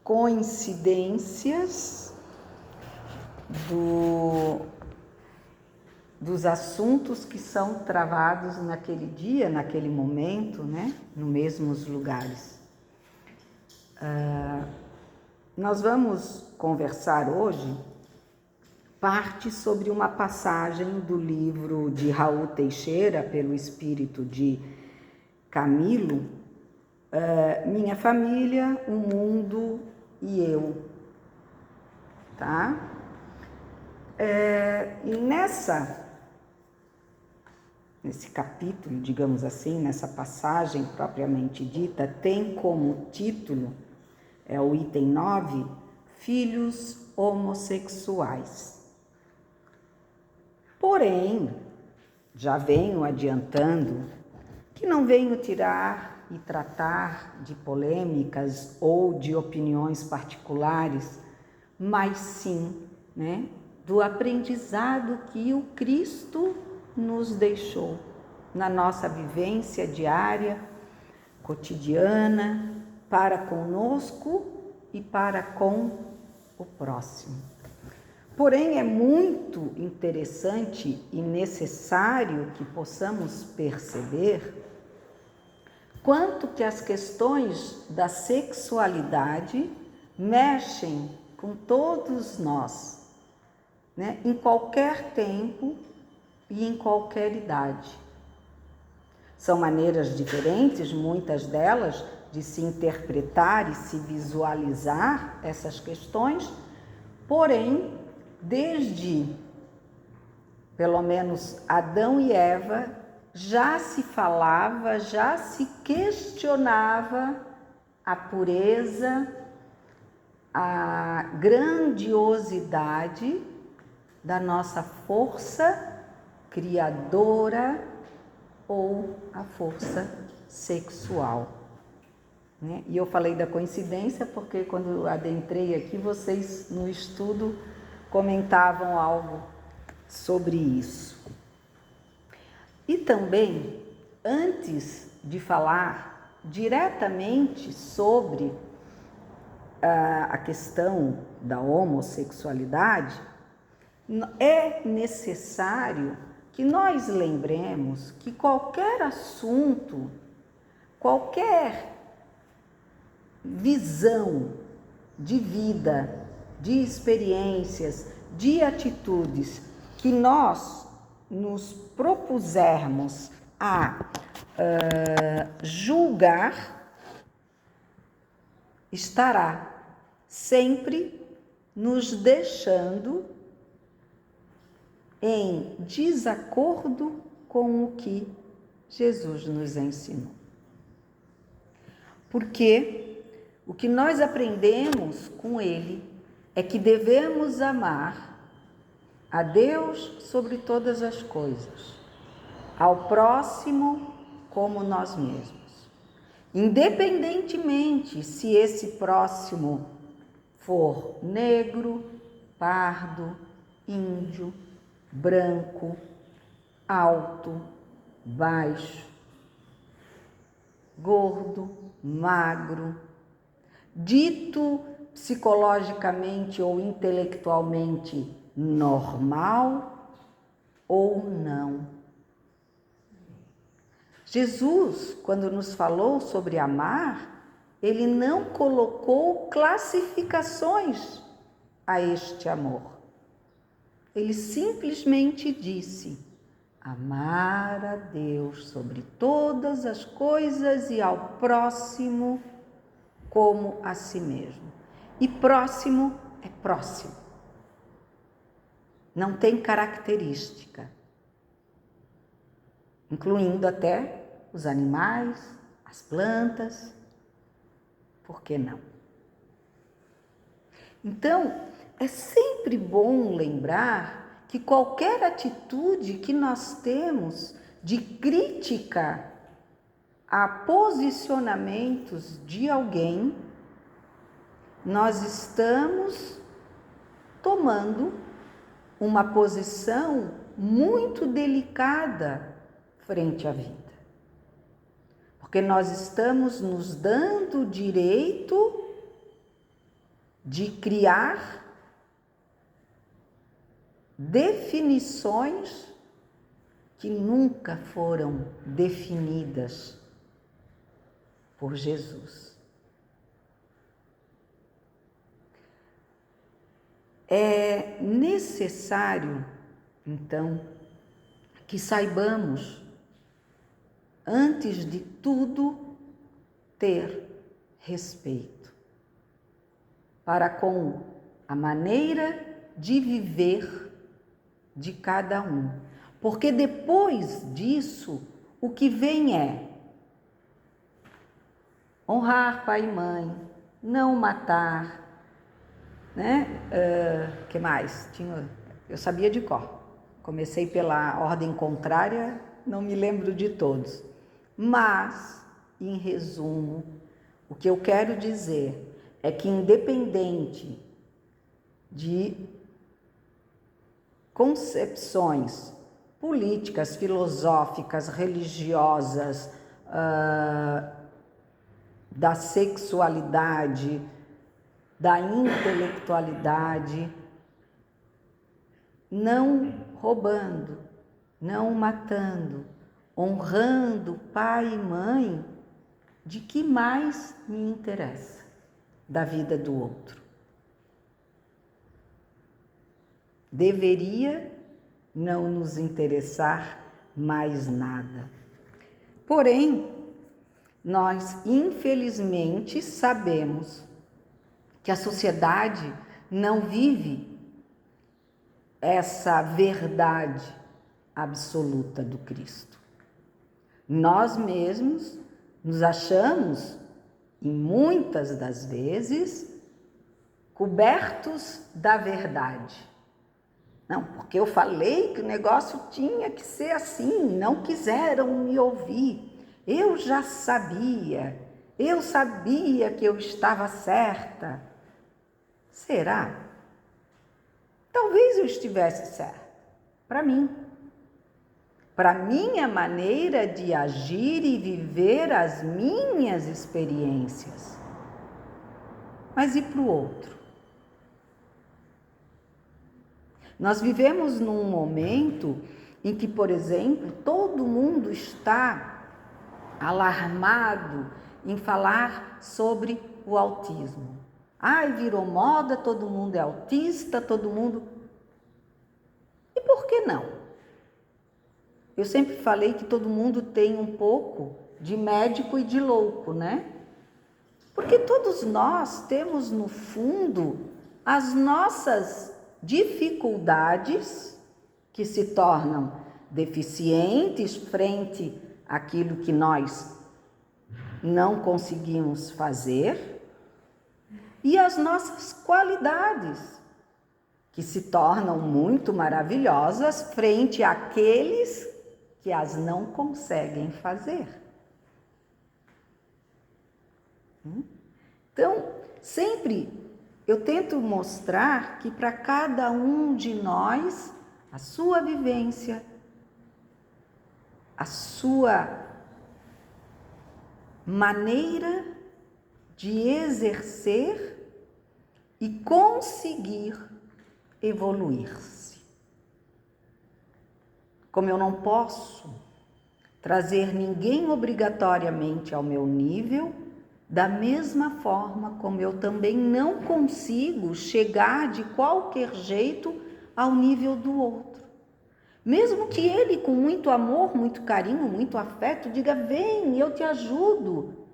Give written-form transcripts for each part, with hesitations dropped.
coincidências dos assuntos que são travados naquele dia, naquele momento, né? Nos mesmos lugares. Nós vamos conversar hoje parte sobre uma passagem do livro de Raul Teixeira, pelo espírito de Camilo, Minha Família, o Mundo e Eu, tá? E nesse capítulo, digamos assim, nessa passagem propriamente dita, tem como título, é o item 9, Filhos Homossexuais. Porém, já venho adiantando que não venho tirar e tratar de polêmicas ou de opiniões particulares, mas sim, né, do aprendizado que o Cristo nos deixou na nossa vivência diária, cotidiana, para conosco e para com o próximo. Porém, é muito interessante e necessário que possamos perceber quanto que as questões da sexualidade mexem com todos nós, né? Em qualquer tempo e em qualquer idade. São maneiras diferentes, muitas delas, de se interpretar e se visualizar essas questões, porém, desde, pelo menos, Adão e Eva, já se falava, já se questionava a pureza, a grandiosidade da nossa força criadora ou a força sexual, né? E eu falei da coincidência porque quando adentrei aqui, vocês no estudo comentavam algo sobre isso. E também, antes de falar diretamente sobre a questão da homossexualidade, é necessário que nós lembremos que qualquer assunto, qualquer visão de vida, de experiências, de atitudes que nós nos propusermos a julgar, estará sempre nos deixando em desacordo com o que Jesus nos ensinou. Porque o que nós aprendemos com ele é que devemos amar a Deus sobre todas as coisas, ao próximo como nós mesmos, independentemente se esse próximo for negro, pardo, índio, branco, alto, baixo, gordo, magro, dito psicologicamente ou intelectualmente normal ou não. Jesus, quando nos falou sobre amar, ele não colocou classificações a este amor. Ele simplesmente disse: amar a Deus sobre todas as coisas e ao próximo como a si mesmo. E próximo é próximo. Não tem característica, incluindo até os animais, as plantas. Por que não? Então, é sempre bom lembrar que qualquer atitude que nós temos de crítica a posicionamentos de alguém, nós estamos tomando uma posição muito delicada frente à vida. Porque nós estamos nos dando o direito de criar definições que nunca foram definidas por Jesus. É necessário, então, que saibamos, antes de tudo, ter respeito para com a maneira de viver de cada um. Porque depois disso, o que vem é honrar pai e mãe, não matar, né? Que mais? Eu sabia de cor. Comecei pela ordem contrária, não me lembro de todos. Mas, em resumo, o que eu quero dizer é que, independente de concepções políticas, filosóficas, religiosas, da sexualidade, da intelectualidade, não roubando, não matando, honrando pai e mãe, de que mais me interessa da vida do outro? Deveria não nos interessar mais nada. Porém, nós infelizmente sabemos que a sociedade não vive essa verdade absoluta do Cristo. Nós mesmos nos achamos, em muitas das vezes, cobertos da verdade. Não, porque eu falei que o negócio tinha que ser assim, não quiseram me ouvir. Eu já sabia, eu sabia que eu estava certa. Será? Talvez eu estivesse certa, para mim. Para minha maneira de agir e viver as minhas experiências. Mas e para o outro? Nós vivemos num momento em que, por exemplo, todo mundo está alarmado em falar sobre o autismo. Ai, virou moda, todo mundo é autista, todo mundo... E por que não? Eu sempre falei que todo mundo tem um pouco de médico e de louco, né? Porque todos nós temos, no fundo, as nossas dificuldades que se tornam deficientes frente àquilo que nós não conseguimos fazer, e as nossas qualidades, que se tornam muito maravilhosas frente àqueles que as não conseguem fazer. Então, sempre eu tento mostrar que para cada um de nós, a sua vivência, a sua maneira de exercer e conseguir evoluir-se. Como eu não posso trazer ninguém obrigatoriamente ao meu nível, da mesma forma como eu também não consigo chegar de qualquer jeito ao nível do outro. Mesmo que ele, com muito amor, muito carinho, muito afeto, diga: vem, eu te ajudo.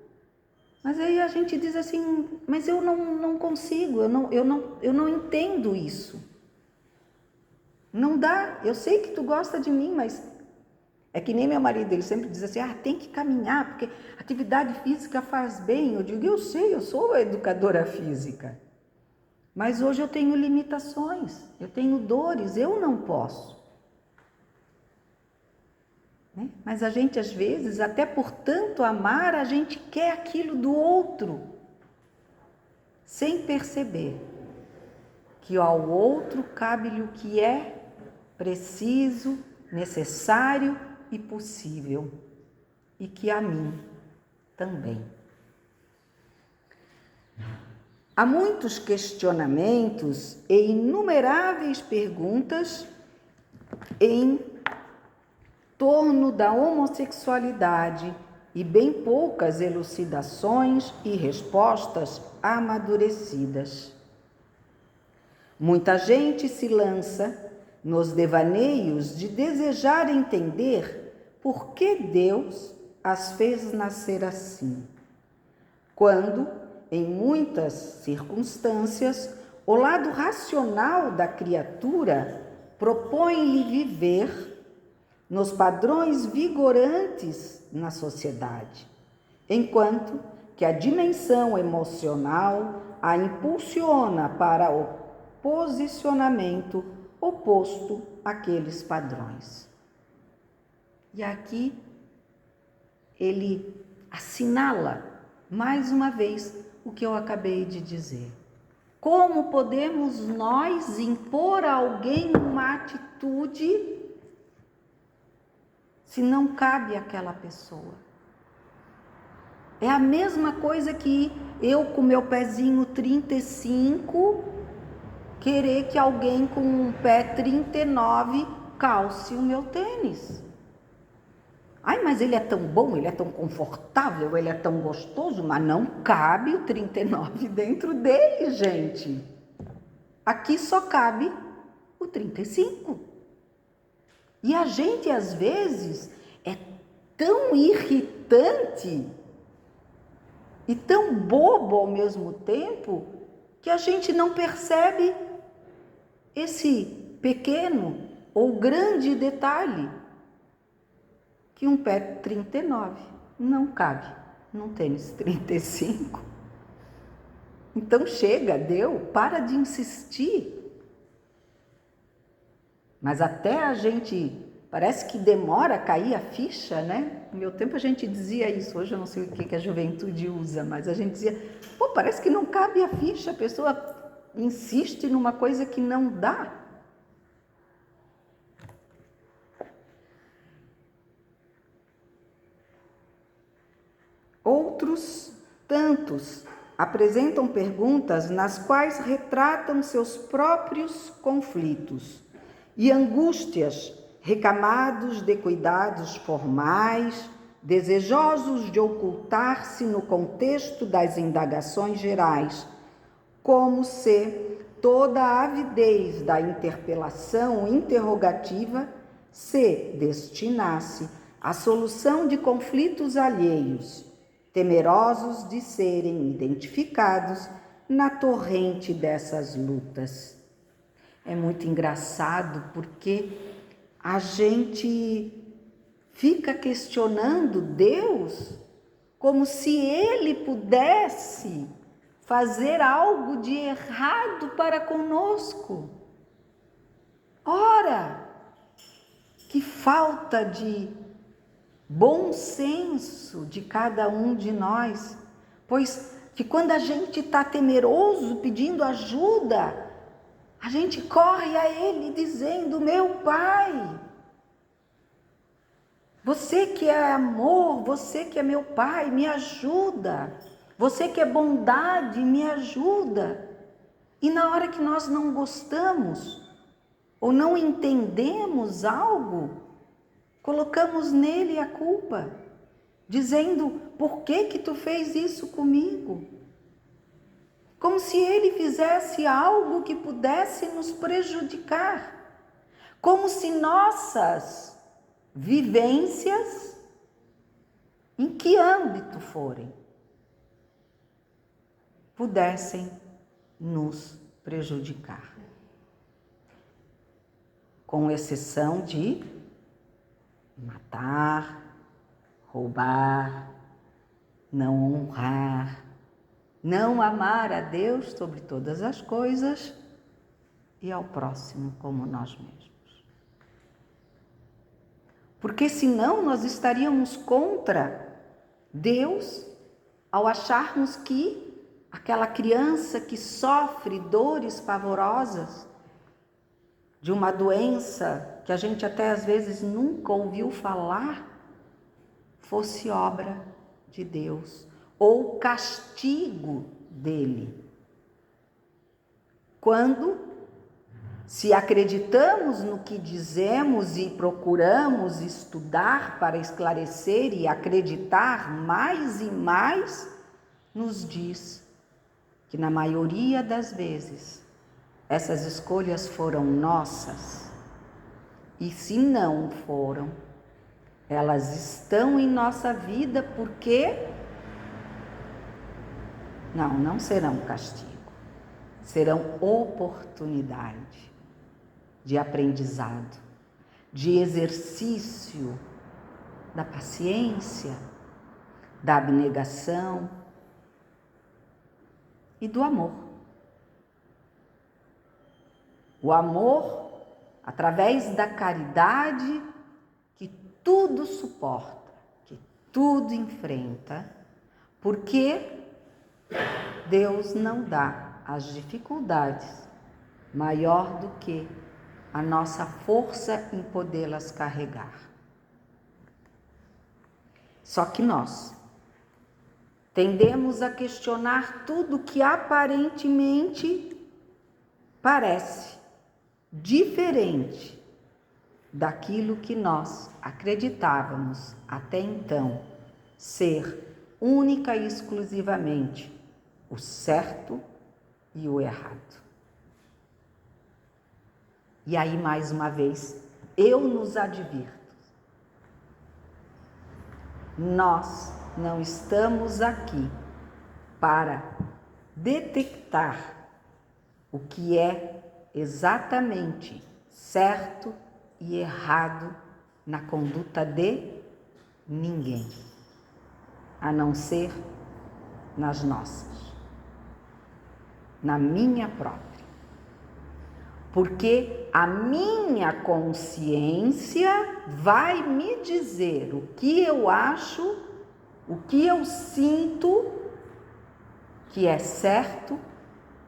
Mas aí a gente diz assim: mas eu não consigo, eu não entendo isso. Não dá, eu sei que tu gosta de mim, mas é que nem meu marido, ele sempre diz assim: tem que caminhar, porque atividade física faz bem. Eu digo: eu sei, eu sou educadora física. Mas hoje eu tenho limitações, eu tenho dores, eu não posso. Né? Mas a gente, às vezes, até por tanto amar, a gente quer aquilo do outro, sem perceber que ao outro cabe-lhe o que é preciso, necessário e possível, e que a mim também. Há muitos questionamentos e inumeráveis perguntas em torno da homossexualidade e bem poucas elucidações e respostas amadurecidas. Muita gente se lança nos devaneios de desejar entender por que Deus as fez nascer assim, quando, em muitas circunstâncias, o lado racional da criatura propõe-lhe viver nos padrões vigorantes na sociedade, enquanto que a dimensão emocional a impulsiona para o posicionamento oposto àqueles padrões. E aqui ele assinala mais uma vez o que eu acabei de dizer. Como podemos nós impor a alguém uma atitude se não cabe àquela pessoa? É a mesma coisa que eu com meu pezinho 35 querer que alguém com um pé 39 calce o meu tênis. Ai, mas ele é tão bom, ele é tão confortável, ele é tão gostoso, mas não cabe o 39 dentro dele, gente. Aqui só cabe o 35. E a gente, às vezes, é tão irritante e tão bobo ao mesmo tempo que a gente não percebe esse pequeno ou grande detalhe, que um pé 39 não cabe num tênis 35. Então chega, deu, para de insistir. Mas até a gente, parece que demora a cair a ficha, né? No meu tempo a gente dizia isso, hoje eu não sei o que a juventude usa, mas a gente dizia, pô, parece que não cabe a ficha, a pessoa insiste numa coisa que não dá. Outros tantos apresentam perguntas nas quais retratam seus próprios conflitos e angústias, recamados de cuidados formais, desejosos de ocultar-se no contexto das indagações gerais, como se toda a avidez da interpelação interrogativa se destinasse à solução de conflitos alheios, temerosos de serem identificados na torrente dessas lutas. É muito engraçado porque a gente fica questionando Deus como se ele pudesse fazer algo de errado para conosco. Ora, que falta de bom senso de cada um de nós, pois que quando a gente está temeroso, pedindo ajuda, a gente corre a Ele dizendo, meu Pai, você que é amor, você que é meu Pai, me ajuda. Você que é bondade, me ajuda. E na hora que nós não gostamos ou não entendemos algo, colocamos nele a culpa, dizendo, por que tu fez isso comigo? Como se ele fizesse algo que pudesse nos prejudicar. Como se nossas vivências, em que âmbito forem, pudessem nos prejudicar. Com exceção de matar, roubar, não honrar, não amar a Deus sobre todas as coisas e ao próximo como nós mesmos. Porque senão nós estaríamos contra Deus ao acharmos que aquela criança que sofre dores pavorosas de uma doença que a gente até às vezes nunca ouviu falar, fosse obra de Deus ou castigo dele. quando, se acreditamos no que dizemos e procuramos estudar para esclarecer e acreditar mais e mais, nos diz que na maioria das vezes essas escolhas foram nossas. E se não foram, elas estão em nossa vida porque não serão castigo, serão oportunidade de aprendizado, de exercício da paciência, da abnegação e do amor. O amor, através da caridade, que tudo suporta, que tudo enfrenta, porque Deus não dá às dificuldades maior do que a nossa força em podê-las carregar. Só que nós tendemos a questionar tudo que aparentemente parece diferente daquilo que nós acreditávamos até então ser única e exclusivamente o certo e o errado. E aí, mais uma vez, eu nos advirto. Nós não estamos aqui para detectar o que é exatamente certo e errado na conduta de ninguém, a não ser nas nossas, na minha própria. Porque a minha consciência vai me dizer o que eu acho, o que eu sinto que é certo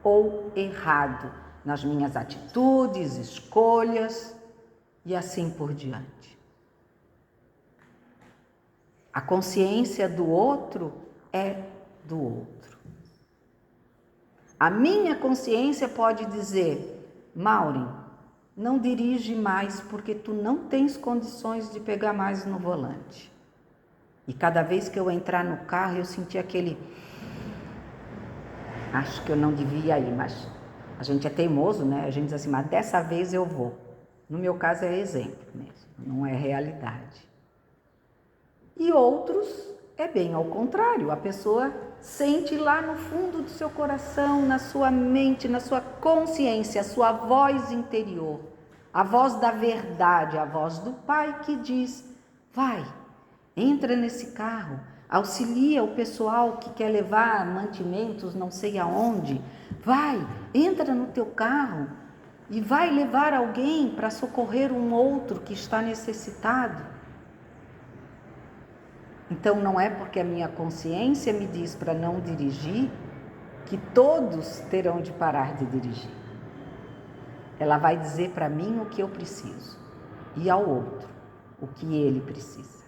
ou errado nas minhas atitudes, escolhas e assim por diante. A consciência do outro é do outro. A minha consciência pode dizer: Maureen, não dirige mais porque tu não tens condições de pegar mais no volante. E cada vez que eu entrar no carro eu senti aquele... Acho que eu não devia ir, mas a gente é teimoso, né? A gente diz assim, mas dessa vez eu vou. No meu caso é exemplo mesmo, não é realidade. E outros é bem ao contrário, a pessoa sente lá no fundo do seu coração, na sua mente, na sua consciência, a sua voz interior, a voz da verdade, a voz do Pai que diz: vai, entra nesse carro, auxilia o pessoal que quer levar mantimentos não sei aonde, vai, entra no teu carro e vai levar alguém para socorrer um outro que está necessitado. Então não é porque a minha consciência me diz para não dirigir que todos terão de parar de dirigir. Ela vai dizer para mim o que eu preciso e ao outro o que ele precisa.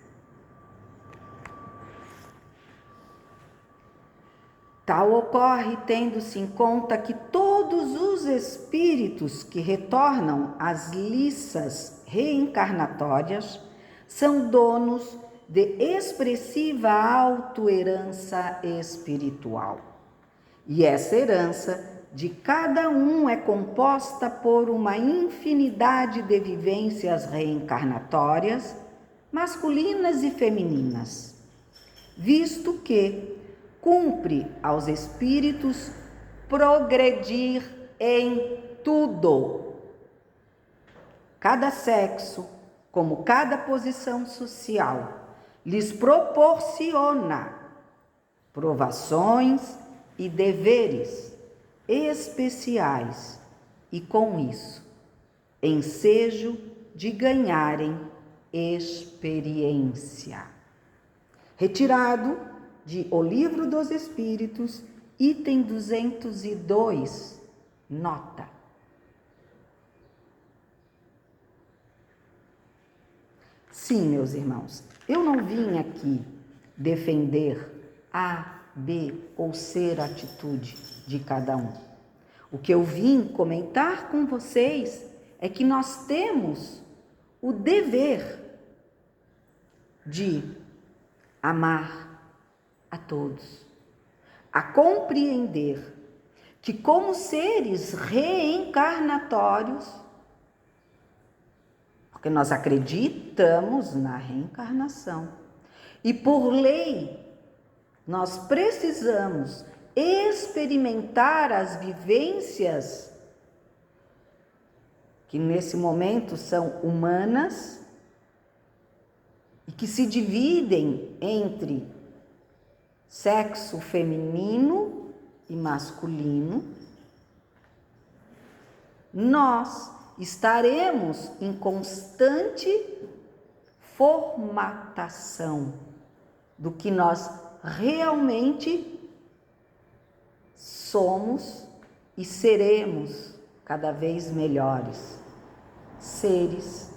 Tal ocorre tendo-se em conta que todos os espíritos que retornam às liças reencarnatórias são donos de expressiva auto-herança espiritual. E essa herança de cada um é composta por uma infinidade de vivências reencarnatórias, masculinas e femininas, visto que cumpre aos espíritos progredir em tudo. Cada sexo, como cada posição social, lhes proporciona provações e deveres especiais e, com isso, ensejo de ganharem experiência. Retirado de O Livro dos Espíritos, item 202, nota. Sim, meus irmãos, eu não vim aqui defender A, B ou C atitude de cada um. O que eu vim comentar com vocês é que nós temos o dever de amar a todos, a compreender que, como seres reencarnatórios, porque nós acreditamos na reencarnação, e por lei nós precisamos experimentar as vivências que nesse momento são humanas e que se dividem entre sexo feminino e masculino. Nós estaremos em constante formatação do que nós realmente somos e seremos cada vez melhores seres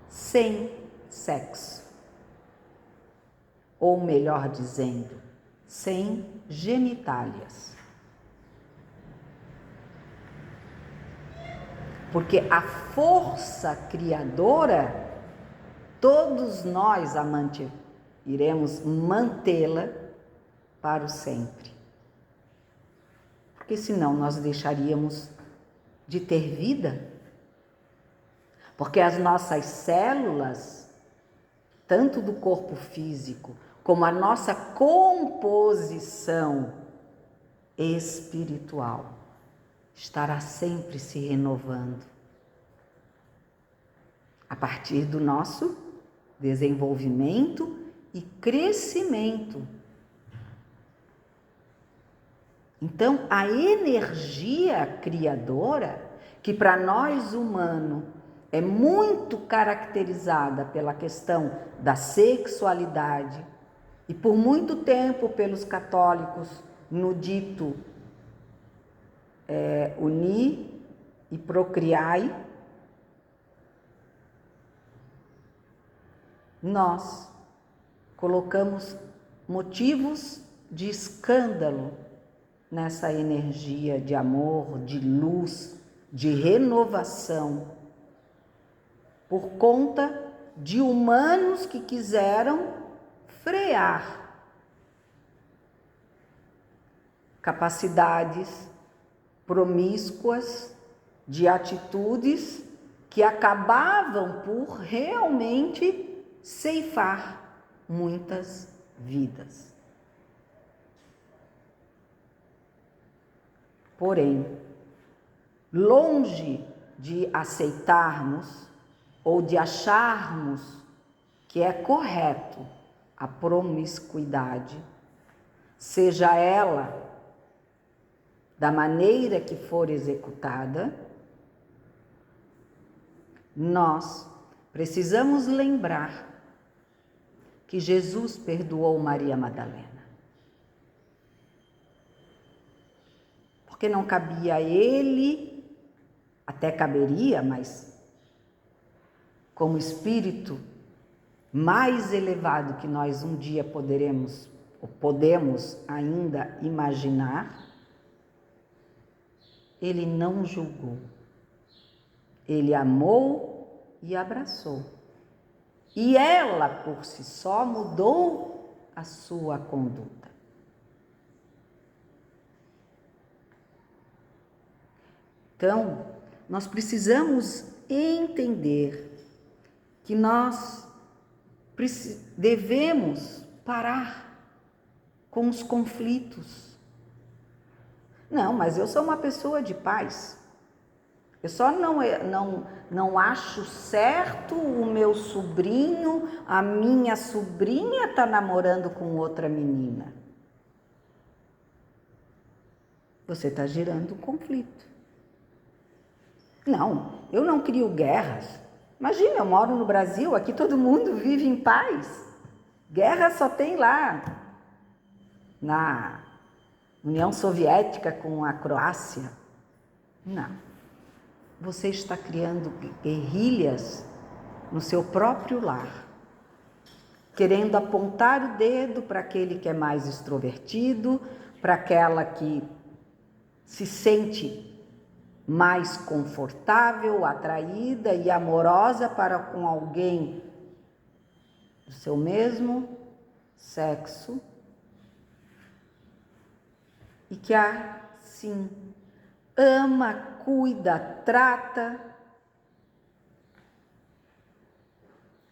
sem sexo, ou melhor dizendo, sem genitálias. Porque a força criadora, todos nós iremos mantê-la para o sempre. Porque senão nós deixaríamos de ter vida. Porque as nossas células, tanto do corpo físico, como a nossa composição espiritual, estará sempre se renovando a partir do nosso desenvolvimento e crescimento. Então, a energia criadora, que para nós humanos é muito caracterizada pela questão da sexualidade, e por muito tempo pelos católicos no dito uni e procriai, nós colocamos motivos de escândalo nessa energia de amor, de luz, de renovação, por conta de humanos que quiseram frear capacidades promíscuas de atitudes que acabavam por realmente ceifar muitas vidas. Porém, longe de aceitarmos ou de acharmos que é correto a promiscuidade, seja ela da maneira que for executada, nós precisamos lembrar que Jesus perdoou Maria Madalena. Porque não cabia a ele, até caberia, mas como espírito mais elevado que nós um dia poderemos ou podemos ainda imaginar, ele não julgou. Ele amou e abraçou. E ela, por si só, mudou a sua conduta. Então, nós precisamos entender que nós devemos parar com os conflitos. Não, mas eu sou uma pessoa de paz. Eu só não acho certo o meu sobrinho, a minha sobrinha está namorando com outra menina. Você está gerando um conflito. Não, eu não crio guerras. Imagina, eu moro no Brasil, aqui todo mundo vive em paz. Guerra só tem lá, na União Soviética com a Croácia. Não. Você está criando guerrilhas no seu próprio lar, querendo apontar o dedo para aquele que é mais extrovertido, para aquela que se sente mais confortável, atraída e amorosa para com alguém do seu mesmo sexo e que assim ama, cuida, trata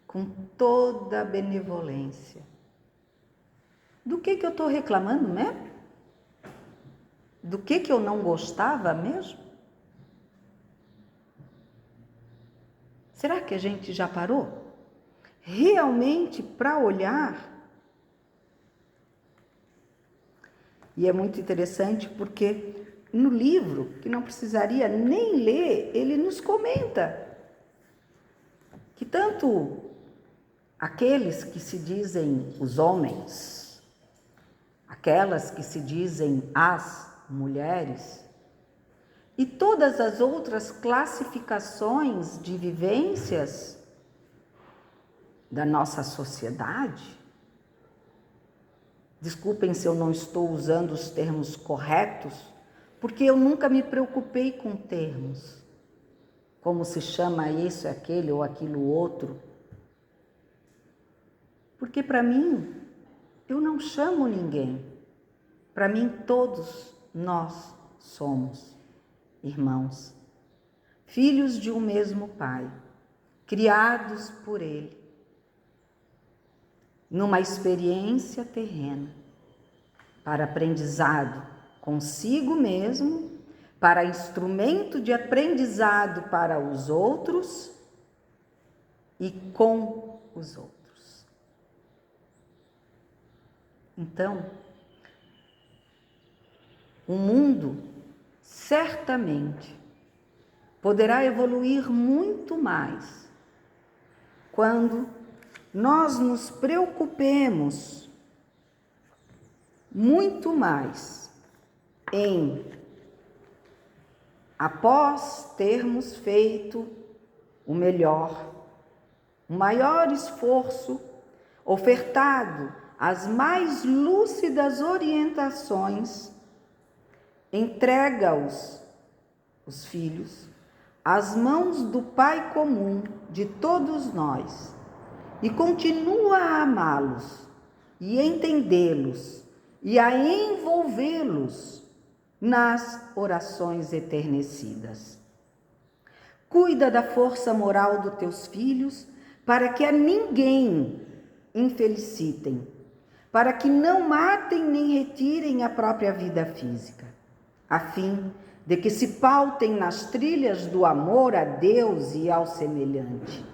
com toda a benevolência. Do que eu estou reclamando mesmo? Do que eu não gostava mesmo? Será que a gente já parou realmente para olhar? E é muito interessante porque no livro, que não precisaria nem ler, ele nos comenta que tanto aqueles que se dizem os homens, aquelas que se dizem as mulheres, e todas as outras classificações de vivências da nossa sociedade, desculpem se eu não estou usando os termos corretos, porque eu nunca me preocupei com termos, como se chama isso, aquele ou aquilo outro, porque para mim, eu não chamo ninguém, para mim todos nós somos irmãos, filhos de um mesmo Pai, criados por Ele, numa experiência terrena, para aprendizado consigo mesmo, para instrumento de aprendizado para os outros e com os outros. Então, o mundo certamente poderá evoluir muito mais quando nós nos preocupemos muito mais em, após termos feito o melhor, o maior esforço, ofertado as mais lúcidas orientações, entrega-os filhos às mãos do Pai comum de todos nós e continua a amá-los e entendê-los e a envolvê-los nas orações eternecidas. Cuida da força moral dos teus filhos para que a ninguém infelicitem, para que não matem nem retirem a própria vida física, a fim de que se pautem nas trilhas do amor a Deus e ao semelhante,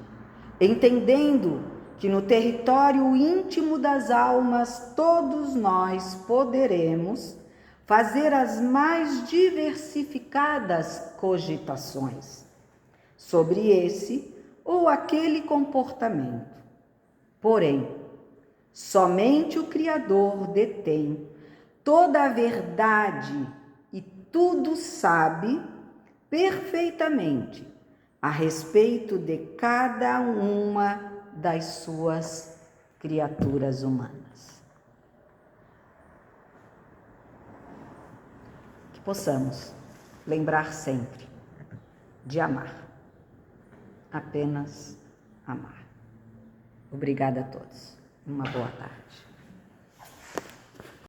entendendo que no território íntimo das almas todos nós poderemos fazer as mais diversificadas cogitações sobre esse ou aquele comportamento. Porém, somente o Criador detém toda a verdade e tudo sabe perfeitamente a respeito de cada uma das suas criaturas humanas. Que possamos lembrar sempre de amar, apenas amar. Obrigada a todos. Uma boa tarde.